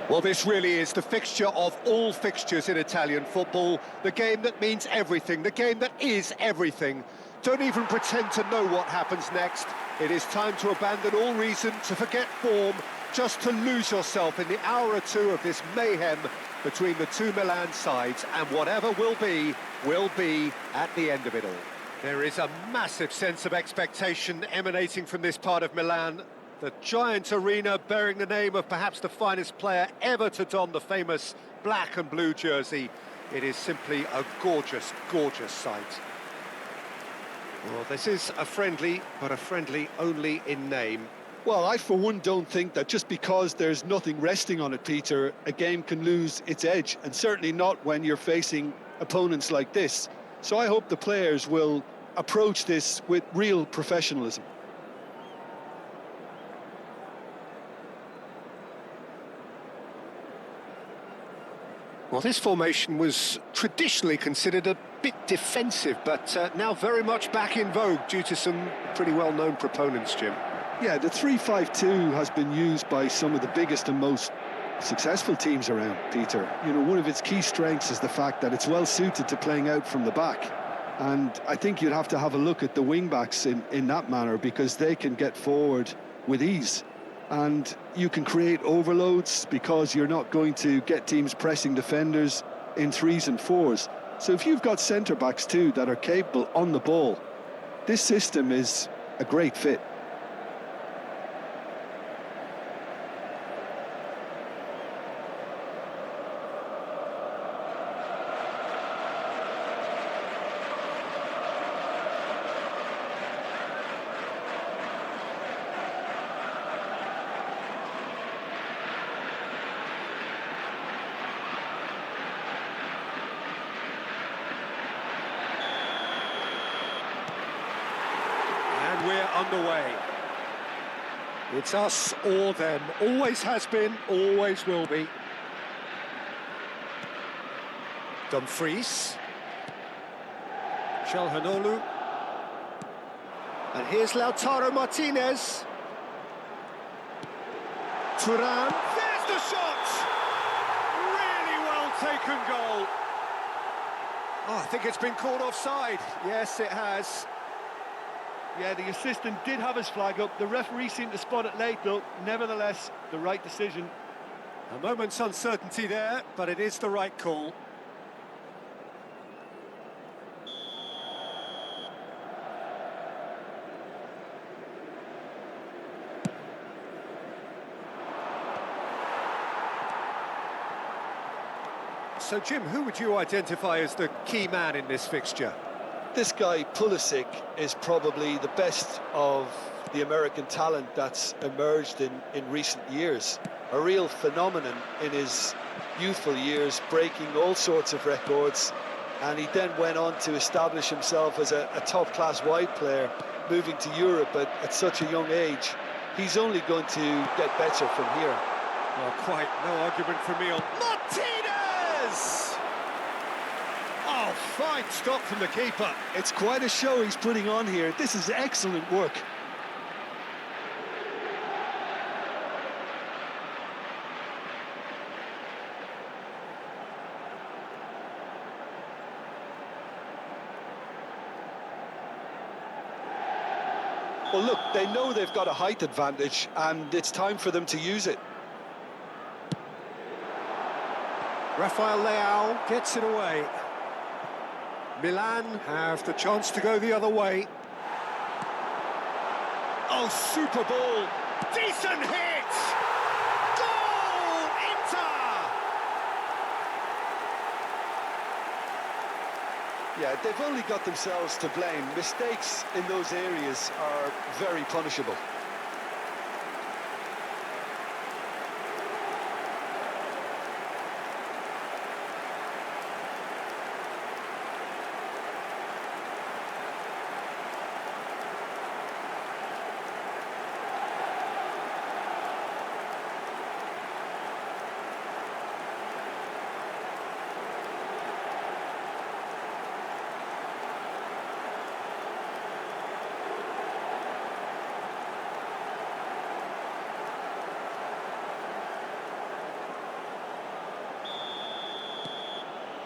Well, this really is the fixture of all fixtures in Italian football. The game that means everything, the game that is everything. Don't even pretend to know what happens next. It is time to abandon all reason, to forget form, just to lose yourself in the hour or two of this mayhem between the two Milan sides, and whatever will be at the end of it all. There is a massive sense of expectation emanating from this part of Milan. The giant arena bearing the name of perhaps the finest player ever to don the famous black and blue jersey. It is simply a gorgeous, gorgeous sight. Well, this is a friendly, but a friendly only in name. Well, I for one don't think that just because there's nothing resting on it, Peter, a game can lose its edge, and certainly not when you're facing opponents like this. So I hope the players will approach this with real professionalism. Well, this formation was traditionally considered a bit defensive, but now very much back in vogue due to some pretty well-known proponents, Jim. Yeah, the 3-5-2 has been used by some of the biggest and most successful teams around, Peter. You know, one of its key strengths is the fact that it's well-suited to playing out from the back. And I think you'd have to have a look at the wing-backs in that manner, because they can get forward with ease. And you can create overloads because you're not going to get teams pressing defenders in 3s and 4s. So if you've got centre-backs too that are capable on the ball, this system is a great fit. We're underway. It's us or them. Always has been, always will be. Dumfries. Çalhanoğlu. And here's Lautaro Martinez. Thuram. There's the shot! Really well taken goal. Oh, I think it's been called offside. Yes, it has. Yeah, the assistant did have his flag up. The referee seemed to spot it late, though. Nevertheless, the right decision. A moment's uncertainty there, but it is the right call. So, Jim, who would you identify as the key man in this fixture? This guy, Pulisic, is probably the best of the American talent that's emerged in recent years. A real phenomenon in his youthful years, breaking all sorts of records. And he then went on to establish himself as a top-class wide player, moving to Europe at such a young age. He's only going to get better from here. Well, quite no argument from me on Martinez! Oh, fine stop from the keeper. It's quite a show he's putting on here. This is excellent work. Well, look, they know they've got a height advantage, and it's time for them to use it. Rafael Leao gets it away. Milan have the chance to go the other way. Oh, super ball. Decent hit! Goal! Inter! Yeah, they've only got themselves to blame. Mistakes in those areas are very punishable.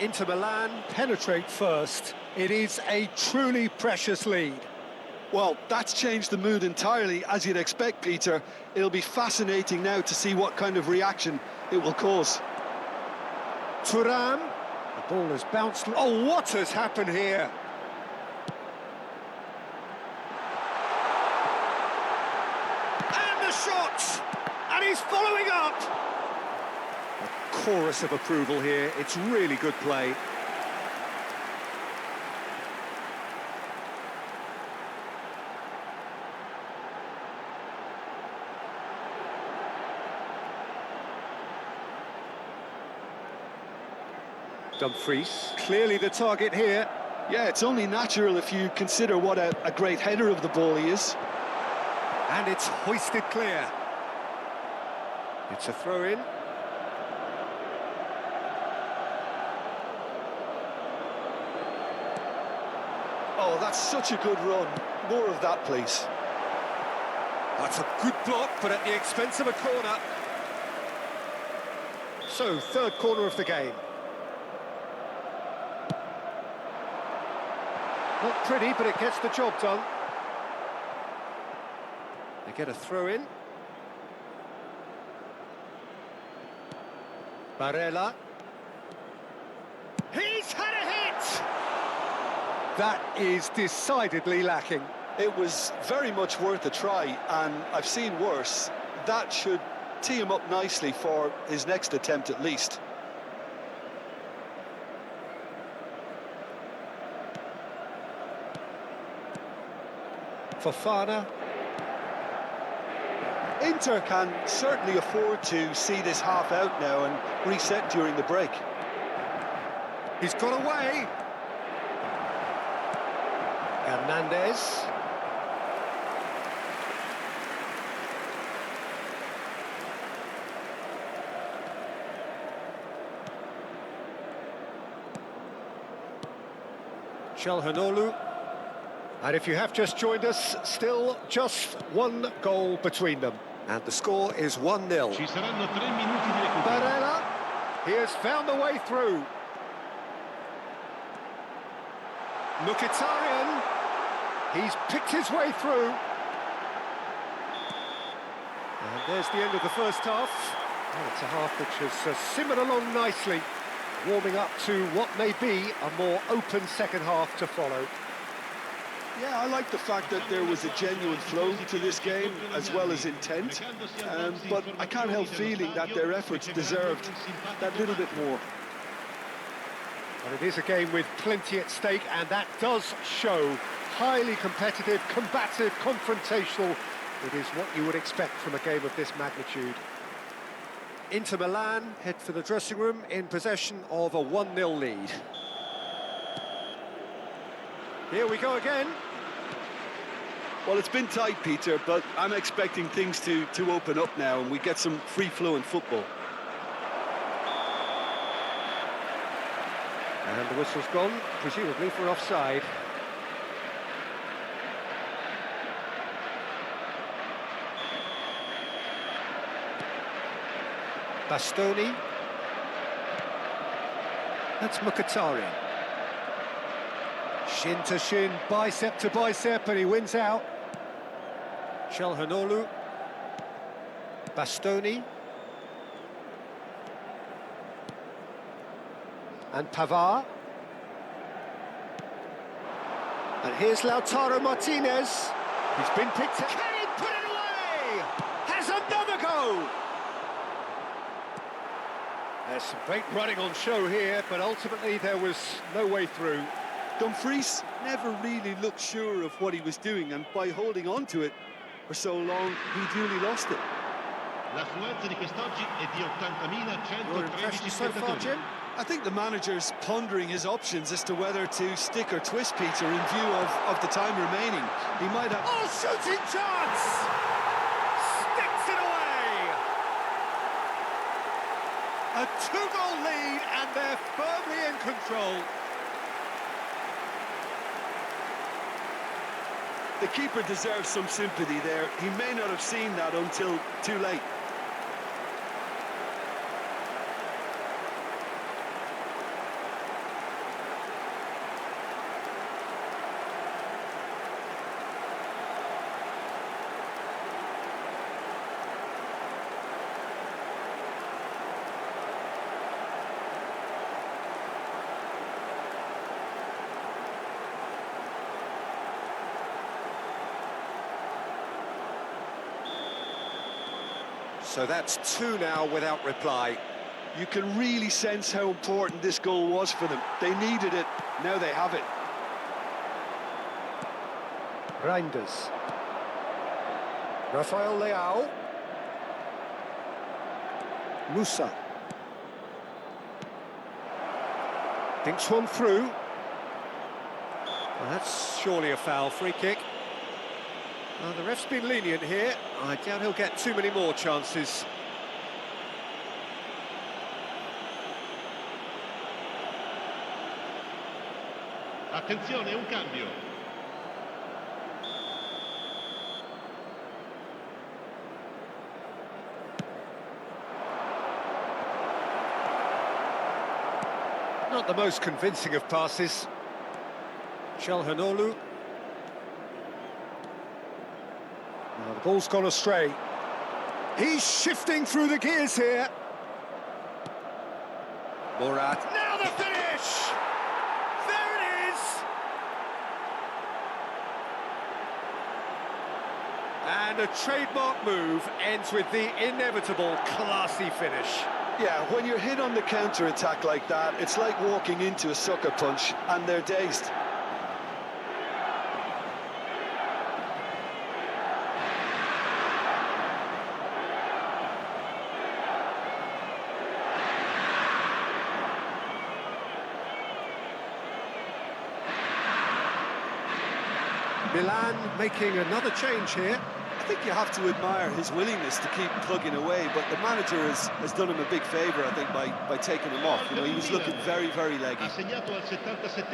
Inter Milan penetrate first. It is a truly precious lead. Well, that's changed the mood entirely, as you'd expect, Peter. It'll be fascinating now to see what kind of reaction it will cause. Thuram, the ball has bounced. Oh, what has happened here? And the shot! And he's following up! A chorus of approval here. It's really good play. Dumfries, clearly the target here. Yeah, it's only natural if you consider what a great header of the ball he is. And it's hoisted clear. It's a throw-in. Oh, that's such a good run. More of that, please. That's a good block, but at the expense of a corner. So, third corner of the game. Not pretty, but it gets the job done. They get a throw-in. Barella. He's had a hit! That is decidedly lacking. It was very much worth a try, and I've seen worse. That should tee him up nicely for his next attempt at least. Fofana. Inter can certainly afford to see this half out now and reset during the break. He's got away. Hernandez. Çalhanoğlu. And if you have just joined us, still just one goal between them. And the score is 1-0. Ci saranno 3 minuti di recupero. Barella, he has found the way through. Mkhitaryan, he's picked his way through. And there's the end of the first half. And it's a half which has simmered along nicely, warming up to what may be a more open second half to follow. Yeah, I like the fact that there was a genuine flow to this game as well as intent, but I can't help feeling that their efforts deserved that little bit more. Well, it is a game with plenty at stake, and that does show. Highly competitive, combative, confrontational. It is what you would expect from a game of this magnitude. Inter Milan head for the dressing room in possession of a 1-0 lead. Here we go again. Well, it's been tight, Peter, but I'm expecting things to open up now and we get some free-flowing football. And the whistle's gone, presumably for offside. Bastoni. That's Mkhitaryan. Shin to shin, bicep to bicep, and he wins out. Çalhanoğlu. Bastoni. And Pavard. And here's Lautaro Martinez. He's been picked up. Can he put it away? Has another go! There's some great running on show here, but ultimately there was no way through. Dumfries never really looked sure of what he was doing, and by holding on to it for so long, he duly lost it. L'affluenza di quest'oggi è di Your 80.113 impression so far, spettatori. Jim? I think the manager's pondering his options as to whether to stick or twist, Peter, in view of the time remaining. He might have... Oh, shooting chance! Sticks it away! A two-goal lead, and they're firmly in control. The keeper deserves some sympathy there. He may not have seen that until too late. So that's two now without reply. You can really sense how important this goal was for them. They needed it, now they have it. Reinders. Rafael Leao. Musa. Dinks one through. Well, that's surely a foul, free kick. The ref's been lenient here. I doubt he'll get too many more chances. Attenzione, un cambio. Not the most convincing of passes. Çalhanoğlu. The ball's gone astray. He's shifting through the gears here. Murat. Now the finish! There it is! And a trademark move ends with the inevitable classy finish. Yeah, when you're hit on the counter-attack like that, it's like walking into a sucker punch, and they're dazed. Milan making another change here. I think you have to admire his willingness to keep plugging away, but the manager has done him a big favour, I think, by taking him off. You know, he was looking very, very leggy.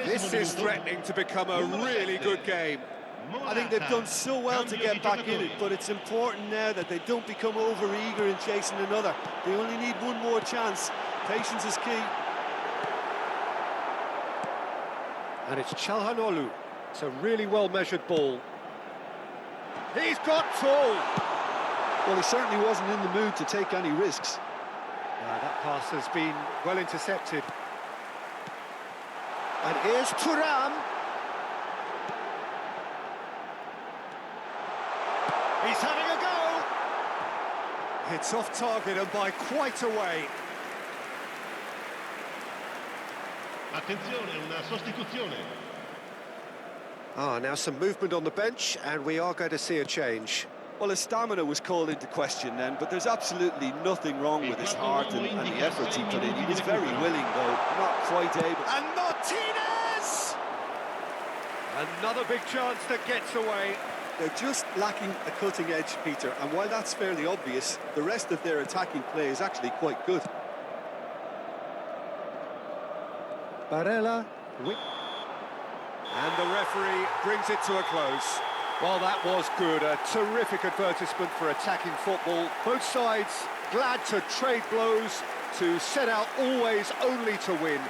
This is threatening to become a really good game. I think they've done so well to get back in it, but it's important now that they don't become over-eager in chasing another. They only need one more chance. Patience is key. And it's Çalhanoğlu. It's a really well-measured ball. He's got tall. Well, he certainly wasn't in the mood to take any risks. That pass has been well intercepted. And here's Thuram. He's having a go. It's off target and by quite a way. Attenzione, una sostituzione. Now some movement on the bench, and we are going to see a change. Well, his stamina was called into question then, but there's absolutely nothing wrong with his heart and the efforts he put in. He was very willing, though, not quite able. And Martinez! Another big chance that gets away. They're just lacking a cutting edge, Peter, and while that's fairly obvious, the rest of their attacking play is actually quite good. Barella. And the referee brings it to a close. Well, that was good. A terrific advertisement for attacking football. Both sides glad to trade blows, to set out always only to win.